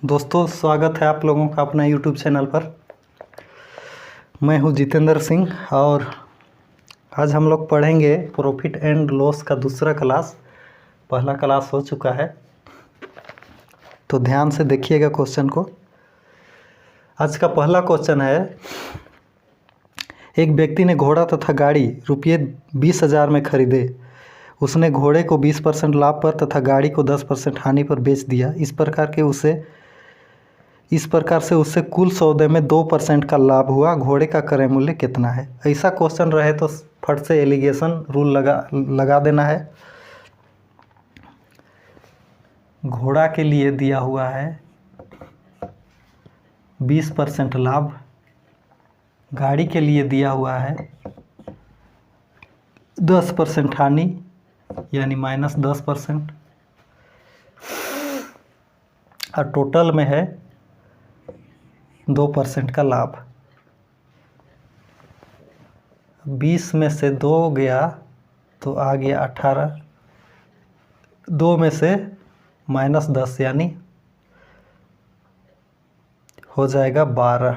दोस्तों, स्वागत है आप लोगों का अपना यूट्यूब चैनल पर। मैं हूं जितेंद्र सिंह और आज हम लोग पढ़ेंगे प्रॉफिट एंड लॉस का दूसरा क्लास। पहला क्लास हो चुका है, तो ध्यान से देखिएगा क्वेश्चन को। आज का पहला क्वेश्चन है, एक व्यक्ति ने घोड़ा तथा गाड़ी रुपये 20,000 में खरीदे। उसने घोड़े को 20% लाभ पर तथा गाड़ी को 10% हानि पर बेच दिया। इस प्रकार से उससे कुल सौदे में 2% का लाभ हुआ। घोड़े का क्रय मूल्य कितना है? ऐसा क्वेश्चन रहे तो फट से एलिगेशन रूल लगा देना है। घोड़ा के लिए दिया हुआ है 20% लाभ, गाड़ी के लिए दिया हुआ है 10% हानि यानी -10%, और टोटल में है 2% का लाभ। 20 में से 2 गया तो आ गया 18, 2 में से -10 यानी हो जाएगा 12।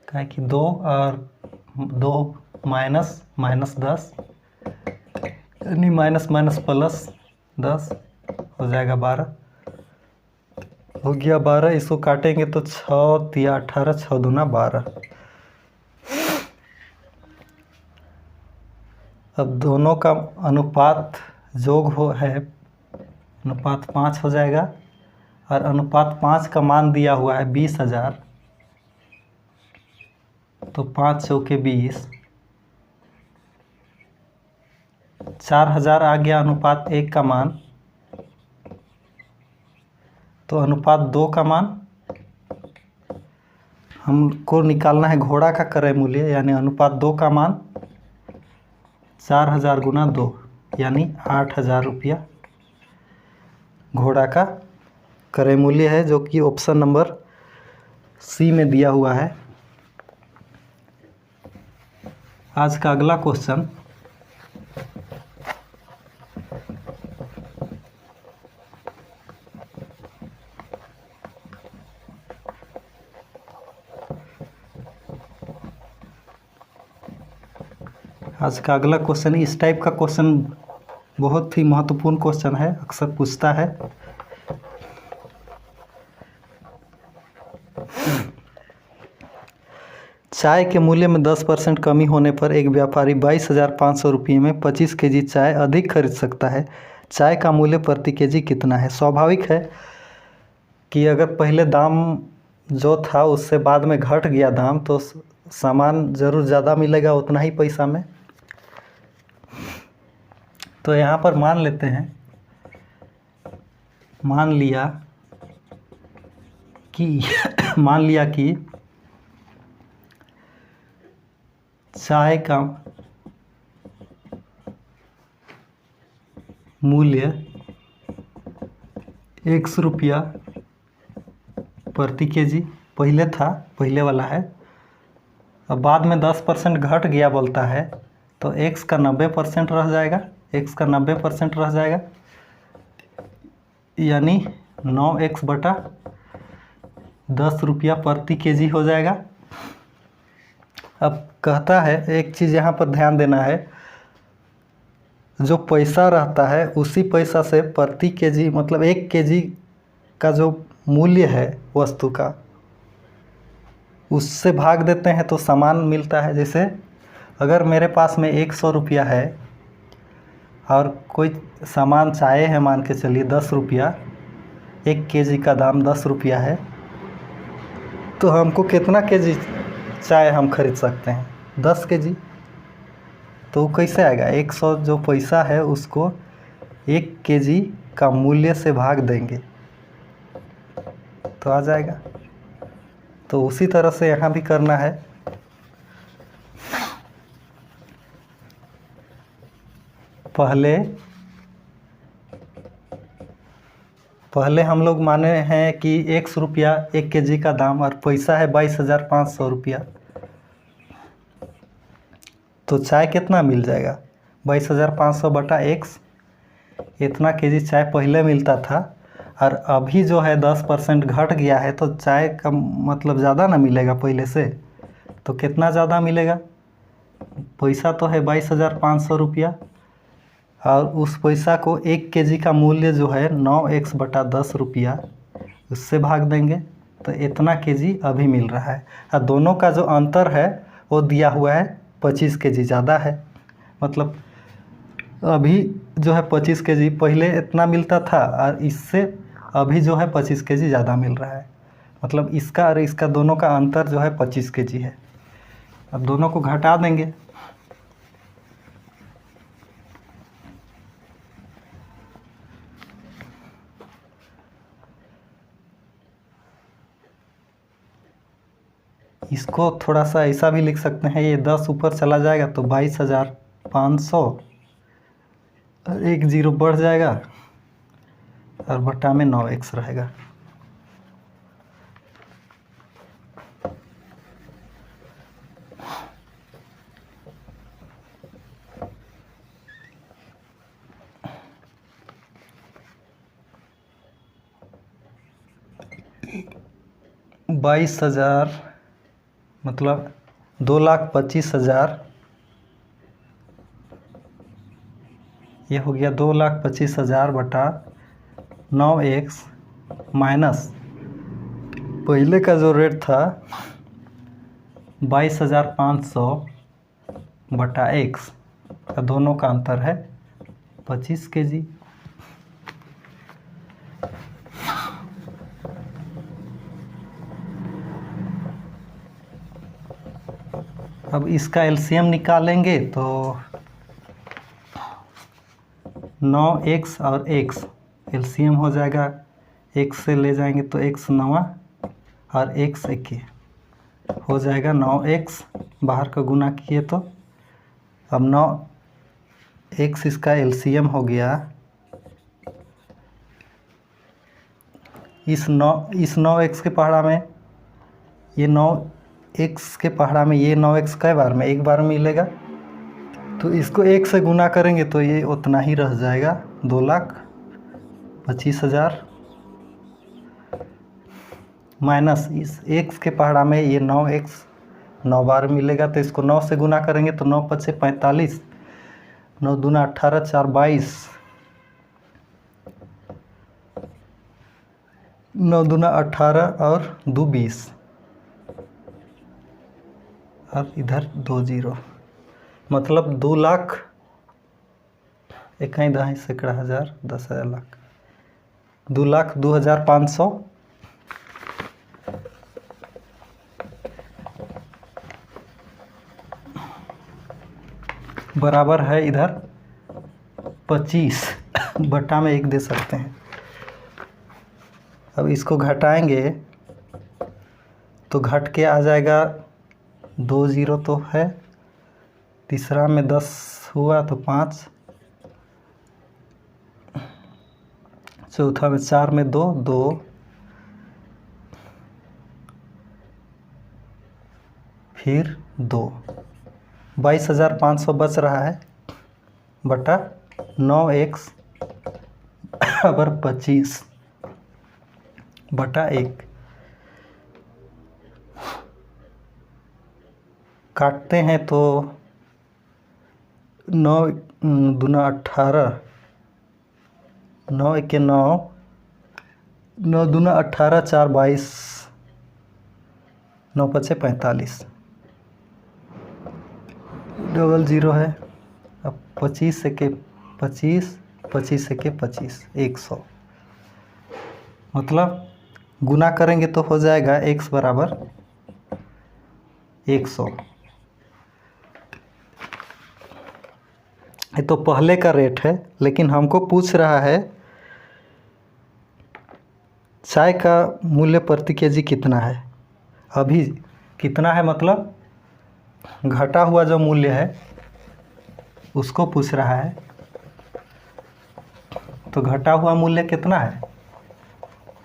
क्या कि 2 और 2 -10 यानी -+10 हो जाएगा 12। हो गया 12। इसको काटेंगे तो 6 या 18, 6 दूना 12। अब दोनों का अनुपात जोग है, अनुपात 5 हो जाएगा। और अनुपात 5 का मान दिया हुआ है 20,000, तो 5 चौके 20, 4,000 आ गया अनुपात 1 का मान। तो अनुपात 2 का मान हमको निकालना है घोड़ा का क्रय मूल्य, यानी अनुपात 2 का मान 4,000 गुना 2 यानी 8,000 रुपया घोड़ा का क्रय मूल्य है, जो कि ऑप्शन नंबर सी में दिया हुआ है। आज का अगला क्वेश्चन, इस टाइप का क्वेश्चन बहुत ही महत्वपूर्ण क्वेश्चन है, अक्सर पूछता है। चाय के मूल्य में 10% कमी होने पर एक व्यापारी 22,500 रुपये में 25 केजी चाय अधिक खरीद सकता है। चाय का मूल्य प्रति केजी कितना है? स्वाभाविक है कि अगर पहले दाम जो था उससे बाद में घट गया दाम, तो सामान ज़रूर ज़्यादा मिलेगा उतना ही पैसा में। तो यहाँ पर मान लेते हैं, मान लिया कि चाय का मूल्य 100 रुपया प्रति केजी पहले था, पहले वाला है। अब बाद में 10% घट गया बोलता है, तो x का 90% रह जाएगा, x का 90% रह जाएगा यानी 9x बटा 10 रुपया प्रति केजी हो जाएगा। अब कहता है, एक चीज़ यहाँ पर ध्यान देना है, जो पैसा रहता है उसी पैसा से प्रति केजी मतलब 1 केजी का जो मूल्य है वस्तु का, उससे भाग देते हैं तो सामान मिलता है। जैसे अगर मेरे पास में 100 रुपया है और कोई सामान चाय है, मान के चलिए 10 रुपया, 1 केजी का दाम 10 रुपया है, तो हमको कितना केजी चाय हम खरीद सकते हैं? 10 केजी। तो कैसे आएगा? 100 जो पैसा है उसको 1 केजी का मूल्य से भाग देंगे तो आ जाएगा। तो उसी तरह से यहाँ भी करना है। पहले हम लोग माने हैं कि 100 रुपया 1 केजी का दाम और पैसा है 22,500 रुपया, तो चाय कितना मिल जाएगा? 22,500 बटा x, इतना केजी चाय पहले मिलता था और अभी जो है 10% घट गया है, तो चाय का मतलब ज़्यादा ना मिलेगा पहले से। तो कितना ज़्यादा मिलेगा? पैसा तो है 22,500 रुपया, और उस पैसा को 1 केजी का मूल्य जो है 9x/10 रुपया, उससे भाग देंगे तो इतना केजी अभी मिल रहा है। और दोनों का जो अंतर है वो दिया हुआ है 25 केजी ज़्यादा है। मतलब अभी जो है 25 केजी पहले इतना मिलता था, और इससे अभी जो है 25 केजी ज़्यादा मिल रहा है। मतलब इसका और इसका दोनों का अंतर जो है 25 केजी है। अब दोनों को घटा देंगे। इसको थोड़ा सा ऐसा भी लिख सकते हैं, ये 10 ऊपर चला जाएगा तो 22,500, और 1 0 बढ़ जाएगा और बटा में 9x रहेगा। बाईस हज़ार मतलब 2,25,000, ये हो गया 2,25,000 बटा 9x माइनस पहले का जो रेट था 22,500 बटा x, का दोनों का अंतर है 25 केजी। अब इसका एलसीएम निकालेंगे तो 9x और x एलसीएम हो जाएगा, x से ले जाएंगे तो x 9 और x 1 हो जाएगा 9x, बाहर का गुना किए तो अब 9x इसका एलसीएम हो गया। इस 9x के पहाड़ा में ये 9x के पहाड़ा में ये 9x कई बार में? एक बार मिलेगा, तो इसको 1 से गुना करेंगे तो ये उतना ही रह जाएगा 2,25,000 माइनस इस x के पहाड़ा में ये 9x 9 बार मिलेगा, तो इसको 9 से गुना करेंगे तो 9 5 45, 9 दूना 18, 4 22, 9 दूना 18 और 2 20, और इधर 2 0, मतलब 2,00,000 इकाई दहाई सैकड़ा हज़ार 10,000 लाख 2,02,500 बराबर है इधर 25 बटा में 1 दे सकते हैं। अब इसको घटाएंगे तो घट के आ जाएगा 2 0 तो है, तीसरा में 10 हुआ तो 5, चौथा में 4 में 2 2, फिर 2, 22,500 बच रहा है बटा 9x बराबर 25 बटा 1। काटते हैं तो 9 दूना 18, 9 1 9, 9 दूना 18, 4 22, 9 5 45, डबल 0 है। अब 25 से के 25, 25 से के 25, 100, मतलब गुना करेंगे तो हो जाएगा x बराबर 100। ये तो पहले का रेट है, लेकिन हमको पूछ रहा है चाय का मूल्य प्रति केजी कितना है। अभी कितना है मतलब घटा हुआ जो मूल्य है उसको पूछ रहा है। तो घटा हुआ मूल्य कितना है?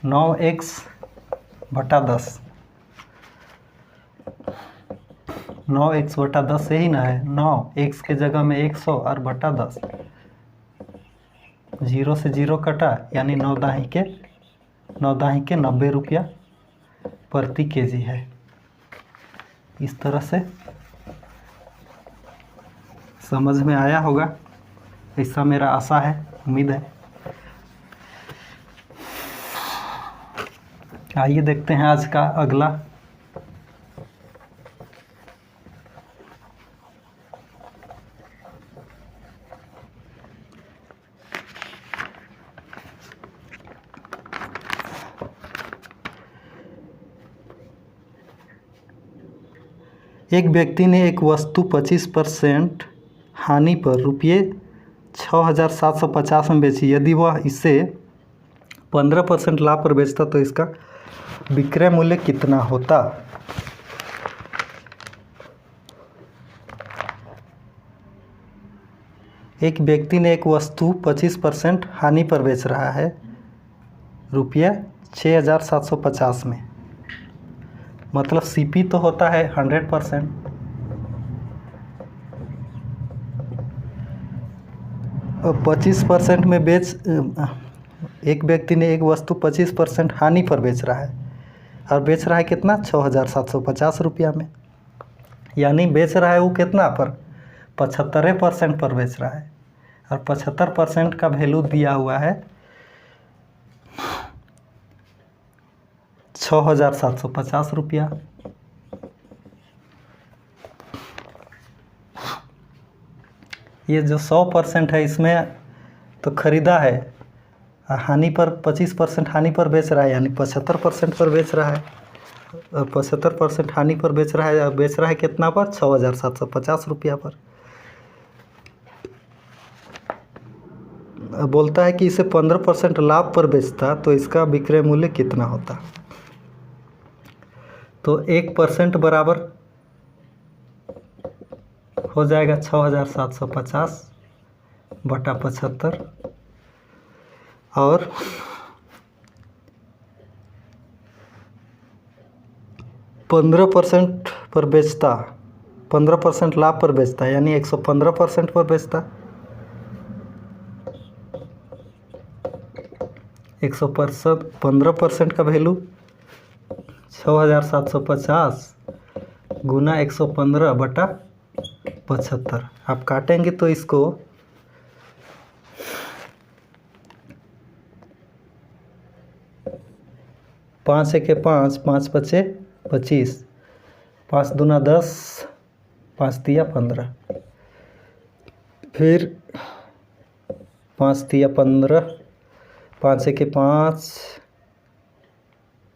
9x बटा 10, 9x बटा 10 यही ना है। 9x के जगह में 100 और बटा 10, 0 से 0 कटा यानी 9 दाही के 9 के 90 रुपया प्रति केजी है। इस तरह से समझ में आया होगा, ऐसा मेरा आशा है, उम्मीद है। आइए देखते हैं आज का अगला। एक व्यक्ति ने एक वस्तु 25% हानि पर रुपये 6,750 में बेची। यदि वह इसे 15% लाभ पर बेचता तो इसका विक्रय मूल्य कितना होता? एक व्यक्ति ने एक वस्तु 25% हानि पर बेच रहा है रुपया 6,750 में। मतलब सीपी तो होता है 100%। और 25% में एक व्यक्ति ने एक वस्तु 25% हानि पर बेच रहा है और बेच रहा है कितना? 6,750 रुपया में। यानी बेच रहा है वो कितना पर? 75% पर बेच रहा है। और 75% का वैल्यू दिया हुआ है 6,750 रुपया। ये जो 100% है इसमें तो ख़रीदा है, हानि पर 25% हानि पर बेच रहा है, यानी 75% पर बेच रहा है। 75% हानि पर बेच रहा है, बेच रहा है कितना पर? 6,750 रुपया पर। बोलता है कि इसे 15% लाभ पर बेचता तो इसका विक्रय मूल्य कितना होता? तो 1% बराबर हो जाएगा 6,750 बटा 75, और पंद्रह परसेंट पर बेचता, 15% लाभ पर बेचता, यानी 115% पर बेचता। 15% का वैल्यू 6,750 गुना 115 बटा 75। आप काटेंगे तो इसको 5 एके 5, 5 पचे 25, 5 दूना 10, 5 तिया 15, फिर 5 तिया 15, 5 एके 5,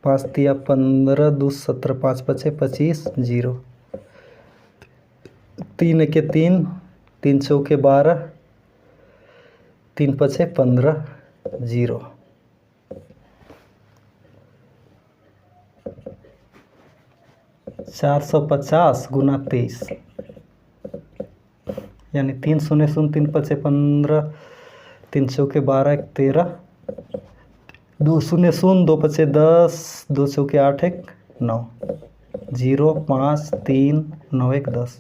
5 तिया 15, 2 17, 5 पचे 25, 0, 3 एके 3, 3 चौके 12, 3 पचे 15, 0। 450 गुना 23, यानी 3 शून्य शून्य, 3 पचे 15, 3 चौके 12, 1 13, 2 शून्य शून्य, 2 पचे 10, 2 चौके 8, 1 9, 0 5 3 9 1 10।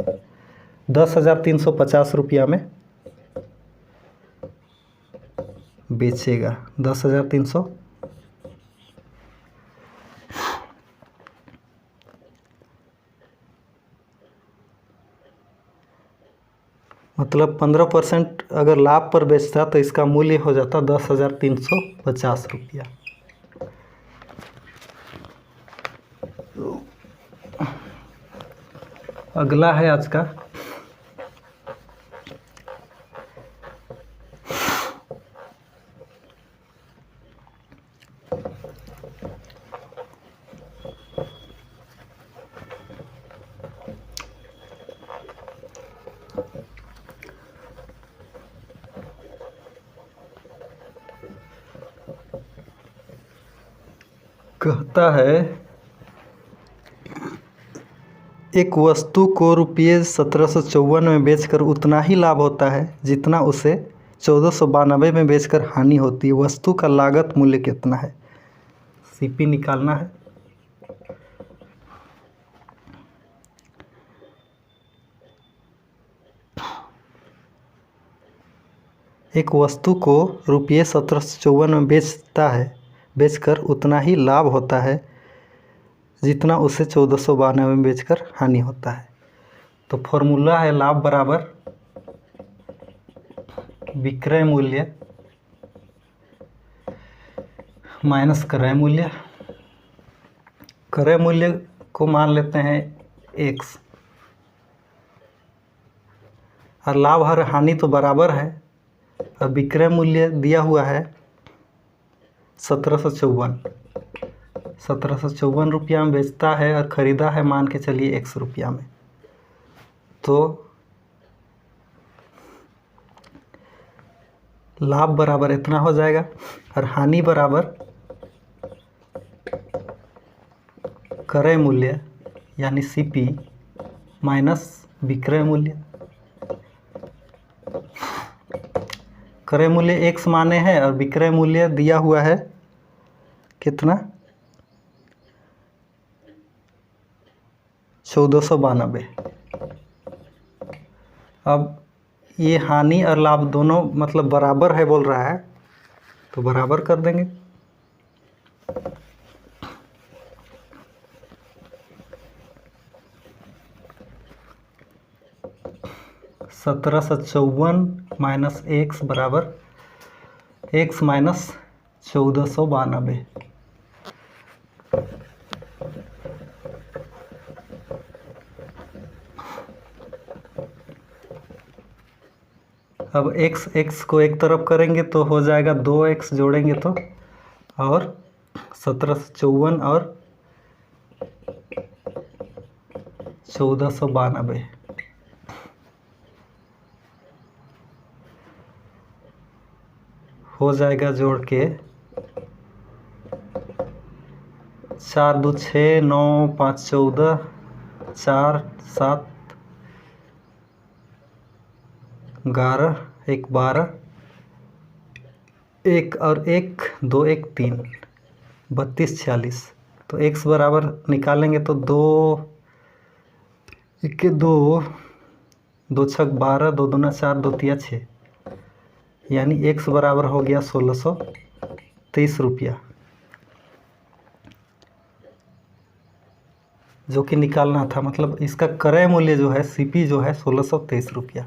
10,350 रुपया में बेचेगा। 10,300। मतलब 15% अगर लाभ पर बेचता तो इसका मूल्य हो जाता 10,350 रुपया। अगला है आज का। कहता है एक वस्तु को रुपये 1754 में बेचकर उतना ही लाभ होता है जितना उसे 1492 में बेचकर हानि होती है। वस्तु का लागत मूल्य कितना है? सीपी निकालना है। एक वस्तु को रुपये 1754 में बेचता है बेचकर उतना ही लाभ होता है जितना उसे 1492 में बेचकर हानि होता है। तो फॉर्मूला है लाभ बराबर विक्रय मूल्य माइनस क्रय मूल्य। क्रय मूल्य को मान लेते हैं x और लाभ और हानि तो बराबर है और विक्रय मूल्य दिया हुआ है 1754 रुपया में बेचता है और ख़रीदा है मान के चलिए 100 रुपया में। तो लाभ बराबर इतना हो जाएगा और हानि बराबर क्रय मूल्य यानी CP माइनस विक्रय मूल्य। क्रय मूल्य x माने है और विक्रय मूल्य दिया हुआ है कितना 1492। अब ये हानि और लाभ दोनों मतलब बराबर है बोल रहा है तो बराबर कर देंगे। सत्रह सौ चौवन माइनस एक्स बराबर x माइनस 1492। अब x को एक तरफ करेंगे तो हो जाएगा 2x जोड़ेंगे तो और 1754 और 1492 हो जाएगा जोड़ के 4 2 6 9 5 14 4 7 11 1 12 1 और 1 2 1 3 32 46। तो x बराबर निकालेंगे तो 2 1 2 2 6 12 2 दूना 4 2 तिया 6 यानी x बराबर हो गया 1623 रुपया जो कि निकालना था। मतलब इसका क्रय मूल्य जो है CP जो है 1623 रुपया।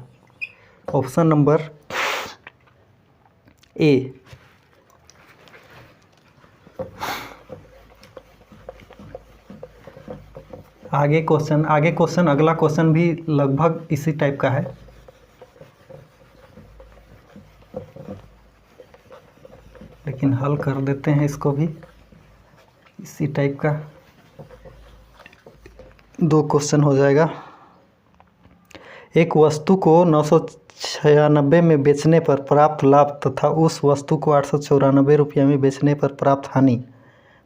Option number A। आगे क्वेश्चन अगला क्वेश्चन भी लगभग इसी टाइप का है। लेकिन हल कर देते हैं इसको भी इसी टाइप का। 2 क्वेश्चन हो जाएगा। एक वस्तु को 996 में बेचने पर प्राप्त लाभ तथा उस वस्तु को 894 रुपये में बेचने पर प्राप्त हानि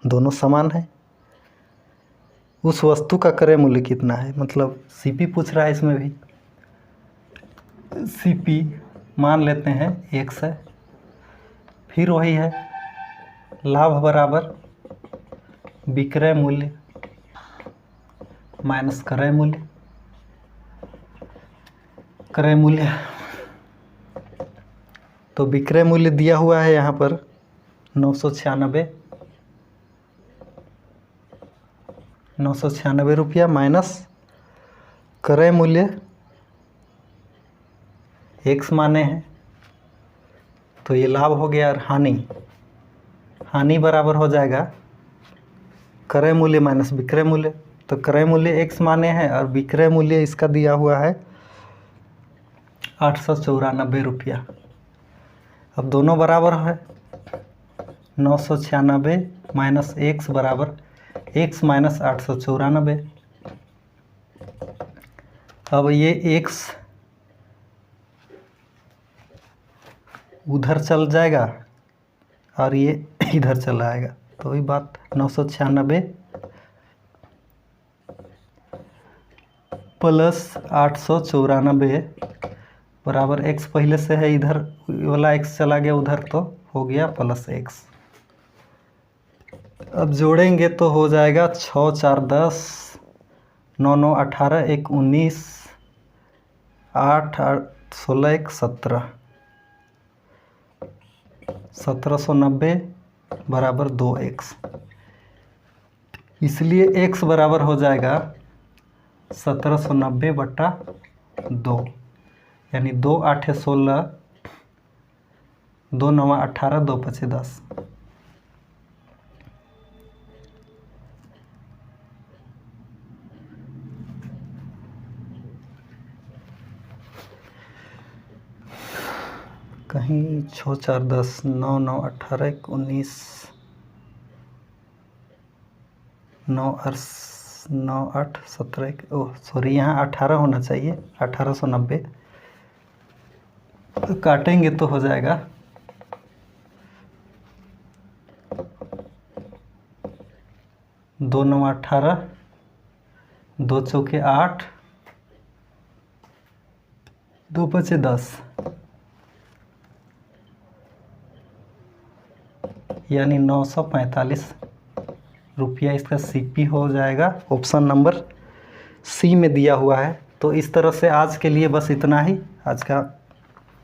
दोनों समान है। उस वस्तु का क्रय मूल्य कितना है। मतलब CP पूछ रहा है इसमें भी। CP मान लेते हैं x है। फिर वही है लाभ बराबर विक्रय मूल्य माइनस क्रय मूल्य। क्रय मूल्य तो विक्रय मूल्य दिया हुआ है यहाँ पर 996 रुपया माइनस क्रय मूल्य x माने हैं तो ये लाभ हो गया। और हानि बराबर हो जाएगा क्रय मूल्य माइनस विक्रय मूल्य। तो क्रय मूल्य x माने हैं और विक्रय मूल्य इसका दिया हुआ है 894 रुपया। अब दोनों बराबर है 996 माइनस x बराबर x माइनस 894। अब ये x उधर चल जाएगा और ये इधर चला आएगा तो वही बात 996 प्लस 894 बराबर x पहले से है इधर वाला x चला गया उधर तो हो गया प्लस x। अब जोड़ेंगे तो हो जाएगा 6 4 10 9 9 18 1 19 8 16 1 17 1790 बराबर 2x, इसलिए x बराबर हो जाएगा 1790/2, यानी 2 8 16, 2 9 18, 2 5 10। कहीं 6 4 10, 9 9 18 19, 9 8 17, ओह सॉरी, यहाँ 18 होना चाहिए, 1890। तो काटेंगे तो हो जाएगा 2 9 18, 2 चौके 8, 2 5 10, यानी 945 रुपया इसका CP हो जाएगा। ऑप्शन नंबर C में दिया हुआ है। तो इस तरह से आज के लिए बस इतना ही, आज का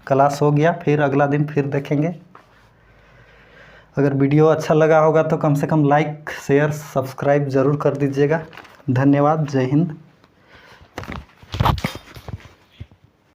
क्लास हो गया, फिर अगला दिन फिर देखेंगे। अगर वीडियो अच्छा लगा होगा तो कम से कम लाइक शेयर सब्सक्राइब ज़रूर कर दीजिएगा। धन्यवाद। जय हिंद।